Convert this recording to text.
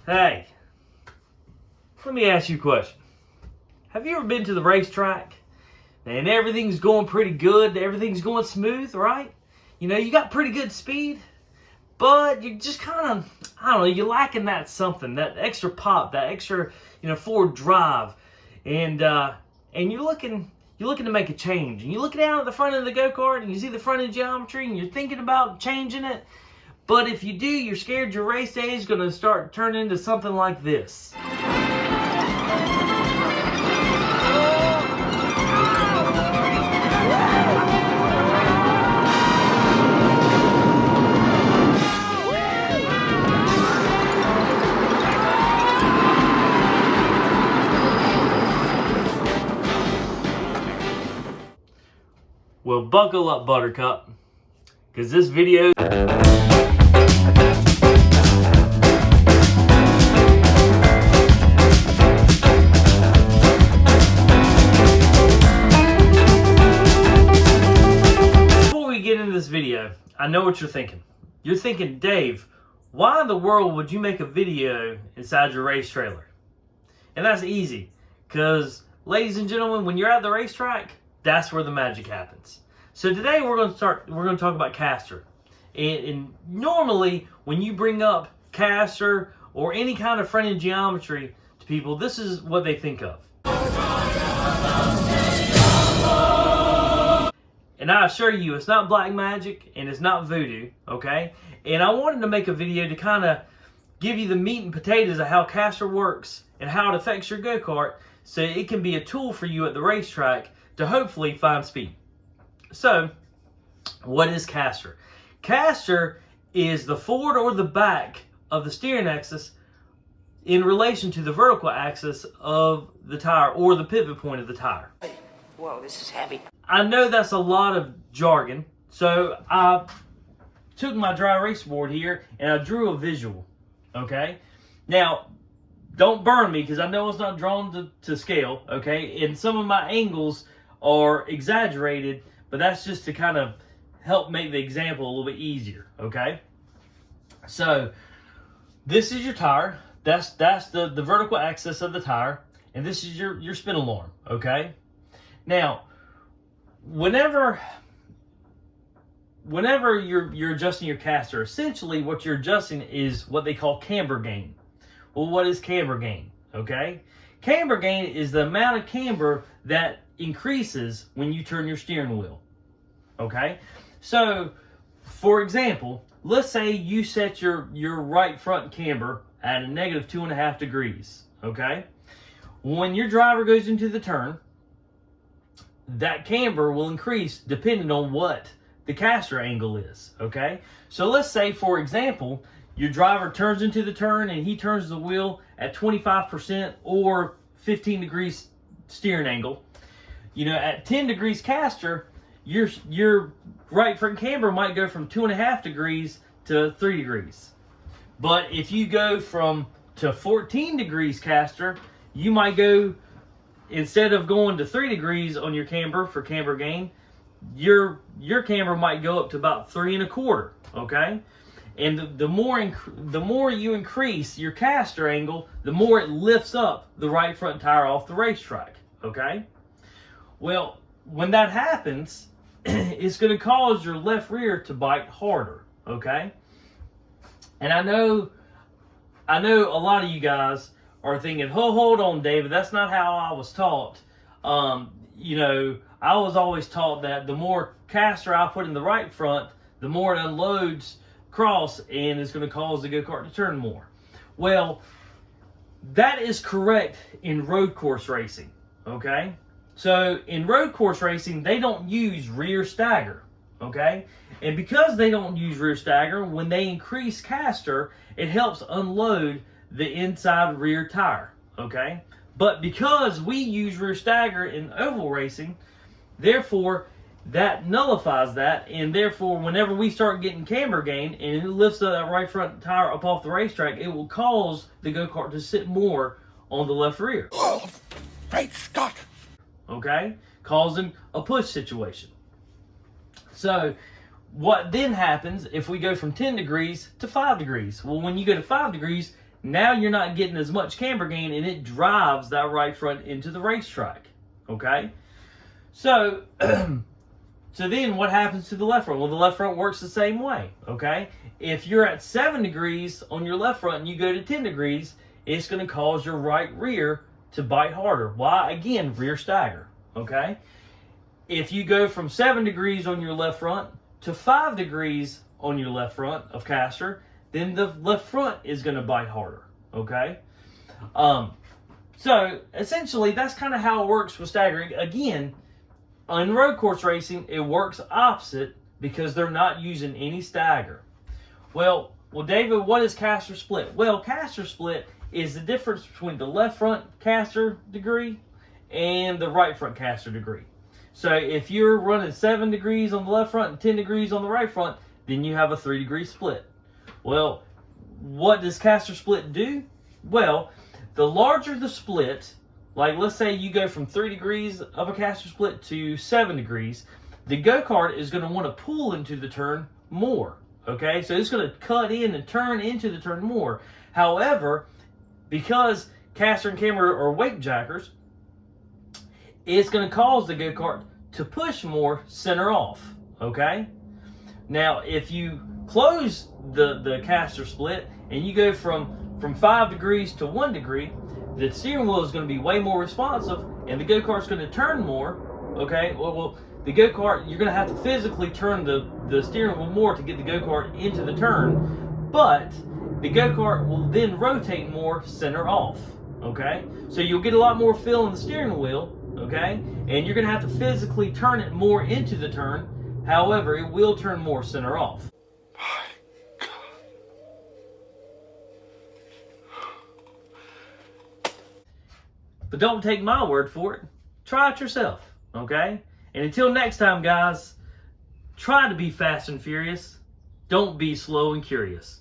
Hey, let me ask you a question. Have you ever been to the racetrack and everything's going pretty good, everything's going smooth, right? You know, you got pretty good speed, but you're just kind of, I don't know, you're lacking that something, that extra pop, that extra, forward drive. And you're looking to make a change. And you look down at the front of the go-kart and you see the front end geometry and you're thinking about changing it. But if you do, you're scared your race day is going to start turning into something like this. Well, buckle up, Buttercup, because this video... Before we get into this video, I know what you're thinking. You're thinking, Dave, why in the world would you make a video inside your race trailer? And that's easy, because, ladies and gentlemen, when you're at the racetrack, that's where the magic happens. So today we're going to talk about caster. And normally when you bring up caster or any kind of front end geometry to people, this is what they think of. And I assure you, it's not black magic and it's not voodoo, okay? And I wanted to make a video to kind of give you the meat and potatoes of how caster works and how it affects your go-kart, so it can be a tool for you at the racetrack to hopefully find speed. So, what is caster? Caster is the forward or the back of the steering axis in relation to the vertical axis of the tire or the pivot point of the tire. Whoa, this is heavy. I know that's a lot of jargon, so I took my dry erase board here and I drew a visual, okay? Now, don't burn me because I know it's not drawn to scale, okay? And some of my angles are exaggerated, but that's just to kind of help make the example a little bit easier, okay? So, this is your tire. That's the vertical axis of the tire, and this is your spin alarm, okay? Now, whenever you're adjusting your caster, essentially what you're adjusting is what they call camber gain. Well, what is camber gain? Okay? Camber gain is the amount of camber that increases when you turn your steering wheel. Okay? So, for example, let's say you set your right front camber at a negative 2.5 degrees. Okay? When your driver goes into the turn, that camber will increase depending on what the caster angle is. Okay? So let's say, for example, your driver turns into the turn and he turns the wheel at 25% or 15 degrees steering angle. You know, at 10 degrees caster, your right front camber might go from 2.5 degrees to 3 degrees. But if you go to 14 degrees caster, you might go, instead of going to 3 degrees on your camber for camber gain, your camber might go up to about 3.25. Okay? And the more you increase your caster angle, the more it lifts up the right front tire off the racetrack. Okay? Well, when that happens, it's going to cause your left rear to bite harder. Okay? And I know a lot of you guys are thinking, oh, hold on, David, that's not how I was taught. You know, I was always taught that the more caster I put in the right front, the more it unloads cross and it's going to cause the go-kart to turn more. Well, that is correct in road course racing, okay? So in road course racing, they don't use rear stagger, okay? And because they don't use rear stagger, when they increase caster, it helps unload the inside rear tire, okay? But because we use rear stagger in oval racing, therefore that nullifies that, and therefore whenever we start getting camber gain and it lifts that right front tire up off the racetrack, it will cause the go-kart to sit more on the left rear. Oh, great Scott! Okay? Causing a push situation. So what then happens if we go from 10 degrees to 5 degrees? Well, when you go to 5 degrees, Now you're not getting as much camber gain, and it drives that right front into the racetrack. Okay? So, so then what happens to the left front? Well, the left front works the same way. Okay? If you're at 7 degrees on your left front and you go to 10 degrees, it's going to cause your right rear to bite harder. Why? Again, rear stagger. Okay? If you go from 7 degrees on your left front to 5 degrees on your left front of caster, then the left front is going to bite harder. Okay? So essentially, that's kind of how it works with staggering. Again, on road course racing, it works opposite because they're not using any stagger. Well, David, what is caster split? Well, caster split is the difference between the left front caster degree and the right front caster degree. So if you're running 7 degrees on the left front and 10 degrees on the right front, then you have a 3-degree split. Well, what does caster split do? Well, the larger the split, like let's say you go from 3 degrees of a caster split to 7 degrees, the go-kart is going to want to pull into the turn more. Okay, so it's going to cut in and turn into the turn more. However, because caster and camber are weight jackers, it's going to cause the go-kart to push more center off. Okay, now if you close the caster split and you go from 5 degrees to 1 degree, the steering wheel is going to be way more responsive and the go-kart's going to turn more. Okay, well the go-kart, you're going to have to physically turn the steering wheel more to get the go-kart into the turn, but the go-kart will then rotate more center off. Okay, so you'll get a lot more feel in the steering wheel. Okay, and you're going to have to physically turn it more into the turn. However, it will turn more center off. But don't take my word for it. Try it yourself, okay? And until next time, guys, try to be fast and furious. Don't be slow and curious.